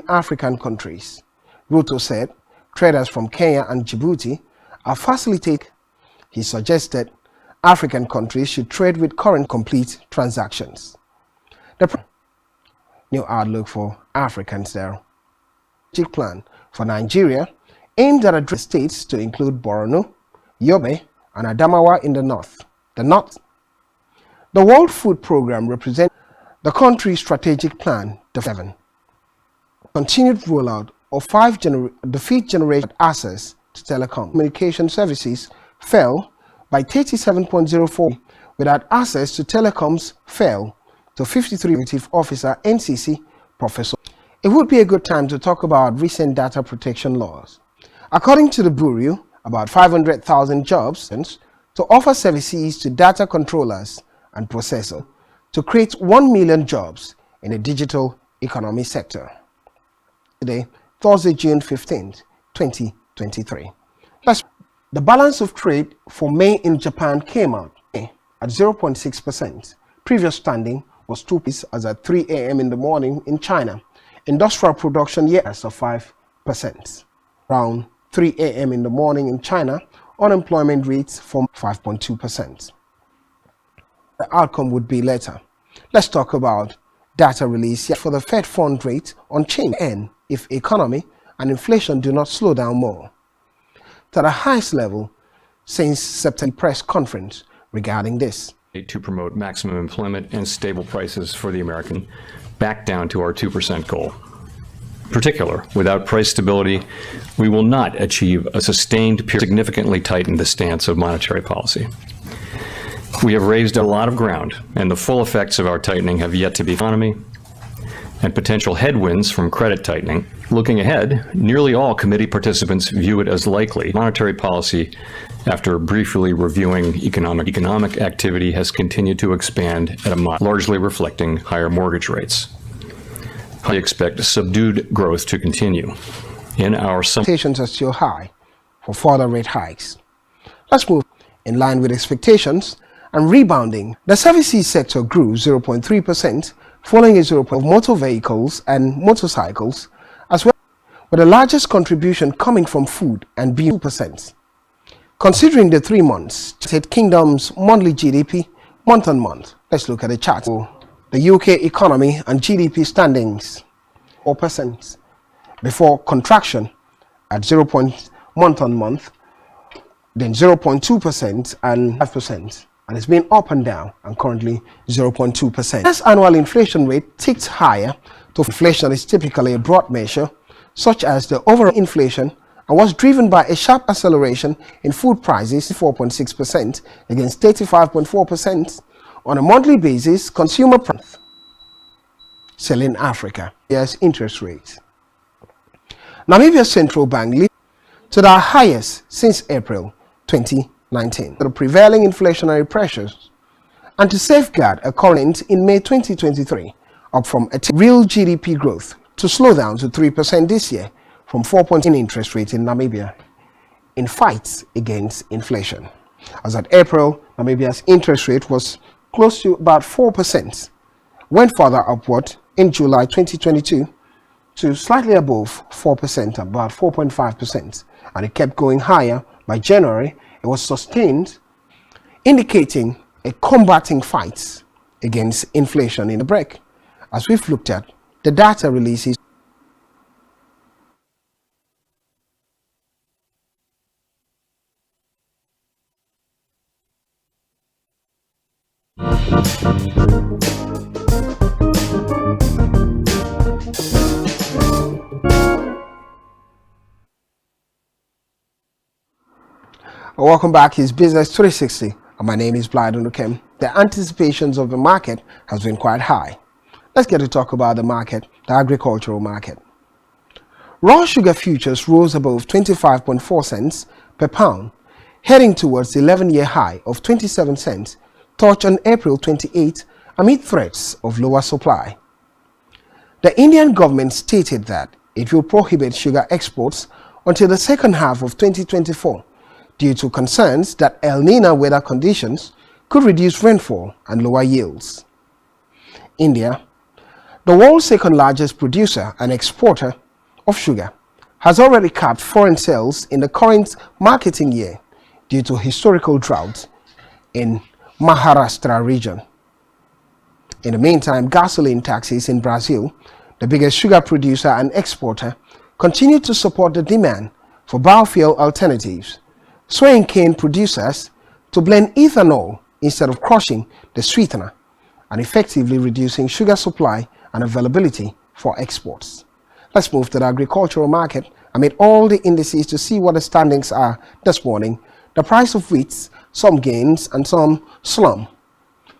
African countries. Ruto said traders from Kenya and Djibouti are facilitating. He suggested African countries should trade with current complete transactions. The new outlook for Africans there. Strategic plan for Nigeria aimed at addressing states to include Borno, Yobe, and Adamawa in the north. The World Food Programme represents the country's strategic plan, the 7. Continued rollout of the fifth generation access to telecom communication services fell by 37.04%, without access to telecoms fell to 53. Executive Officer NCC Professor. It would be a good time to talk about recent data protection laws. According to the Bureau, about 500,000 jobs to offer services to data controllers and processors to create 1 million jobs in the digital economy sector. Today, Thursday, June 15th, 2023. The balance of trade for May in Japan came out at 0.6%. Previous standing was 2% as at 3 a.m. in the morning in China. Industrial production years of 5%. Around 3 a.m. in the morning in China, unemployment rates from 5.2%. The outcome would be later. Let's talk about data release for the Fed fund rate unchanged and if economy and inflation do not slow down more. To the highest level since September press conference regarding this. To promote maximum employment and stable prices for the American back down to our 2% goal. In particular, without price stability, we will not achieve a sustained period significantly tighten the stance of monetary policy. We have raised a lot of ground, and the full effects of our tightening have yet to be economy and potential headwinds from credit tightening. Looking ahead, nearly all committee participants view it as likely monetary policy, after briefly reviewing economic activity, has continued to expand at a largely reflecting higher mortgage rates. I expect subdued growth to continue. In our expectations are still high for further rate hikes. Let's move in line with expectations and rebounding. The services sector grew 0.3%, following a 0.0% of motor vehicles and motorcycles, as well, with the largest contribution coming from food and being 2%. Considering the 3 months, United Kingdom's monthly GDP month on month. Let's look at the chart. The UK economy and GDP standings 4% before contraction at 0. Month on month, then 0.2% and 5%, and it's been up and down and currently 0.2%. This annual inflation rate ticked higher. To inflation is typically a broad measure such as the overall inflation and was driven by a sharp acceleration in food prices, 4.6% against 35.4%. On a monthly basis, consumer price selling Africa, yes, interest rates. Namibia's central bank lifted to the highest since April 2019. The prevailing inflationary pressures and to safeguard a current in May 2023, up from a real GDP growth to slow down to 3% this year from 4% in interest rate in Namibia in fights against inflation. As at April, Namibia's interest rate was close to about 4%, went further upward in July 2022 to slightly above 4%, about 4.5%, and it kept going higher. By January, it was sustained, indicating a combating fight against inflation in the break. As we've looked at, the data releases Welcome back. It's Business 360 and my name is Blyden Ukem. The anticipations of the market has been quite high. Let's get to talk about the market, the agricultural market. Raw sugar futures rose above 25.4 cents per pound, heading towards the 11-year high of 27 cents touched on April 28 amid threats of lower supply. The Indian government stated that it will prohibit sugar exports until the second half of 2024 due to concerns that El Niño weather conditions could reduce rainfall and lower yields. India. The world's second largest producer and exporter of sugar has already capped foreign sales in the current marketing year due to historical drought in Maharashtra region. In the meantime, gasoline taxes in Brazil, the biggest sugar producer and exporter, continue to support the demand for biofuel alternatives, swaying cane producers to blend ethanol instead of crushing the sweetener and effectively reducing sugar supply and availability for exports. Let's move to the agricultural market amid all the indices to see what the standings are this morning. The price of wheat, some gains and some slump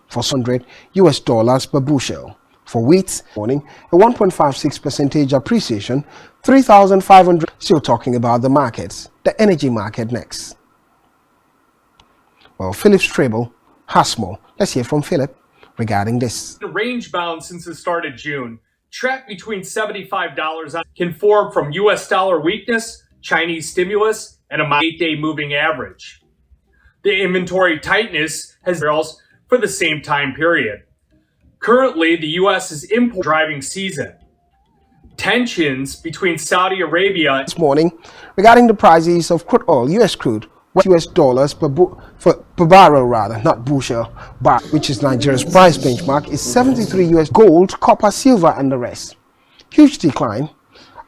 for $100 per bushel. For wheat, morning, a 1.56% appreciation, 3,500. Still talking about the markets, the energy market next. Well, Philip Strable has more. Let's hear from Philip regarding this. The range bound since the start of June, tracked between $75 can form from US dollar weakness, Chinese stimulus, and a 8-day moving average. The inventory tightness has barrels for the same time period. Currently, the U.S. is import driving season. Tensions between Saudi Arabia this morning regarding the prices of crude oil, U.S. crude, US dollars per barrel rather, not bushel, bar, which is Nigeria's price benchmark, is 73 US gold, copper, silver, and the rest. Huge decline.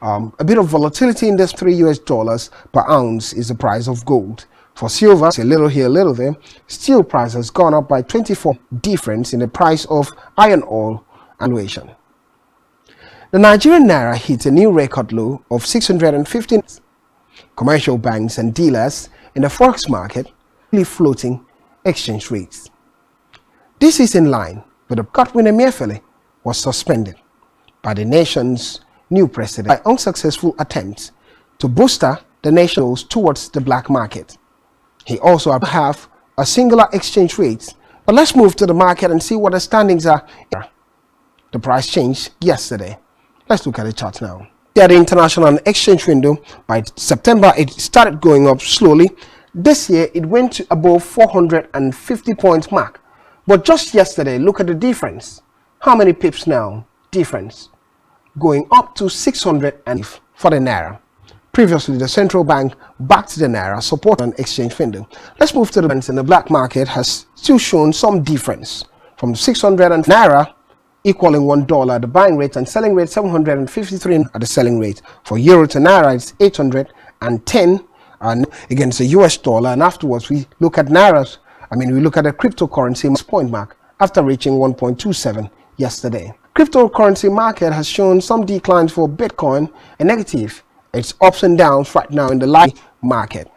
A bit of volatility in this $3 per ounce is the price of gold. For silver, it's a little here, a little there. Steel price has gone up by 24 difference in the price of iron ore valuation. The Nigerian naira hit a new record low of 615. Commercial banks and dealers in the forex market floating exchange rates. This is in line with the Godwin Emefiele was suspended by the nation's new president by unsuccessful attempts to booster the nation towards the black market. He also have a singular exchange rate. But let's move to the market and see what the standings are. The price changed yesterday. Let's look at the chart now. At the international exchange window, by September, it started going up slowly. This year, it went to above 450 point mark. But just yesterday, look at the difference. How many pips now? Difference. Going up to 600 for the naira. Previously, the central bank backed the naira, support on exchange window. Let's move to the banks in the black market has still shown some difference. From 600 and naira equaling $1 at the buying rate and selling rate 753 at the selling rate. For euro to naira, it's 810 against the US dollar. And afterwards, we look at nairas. We look at the cryptocurrency point mark after reaching 1.27 yesterday. Cryptocurrency market has shown some declines for Bitcoin and negative. It's ups and downs right now in the live market.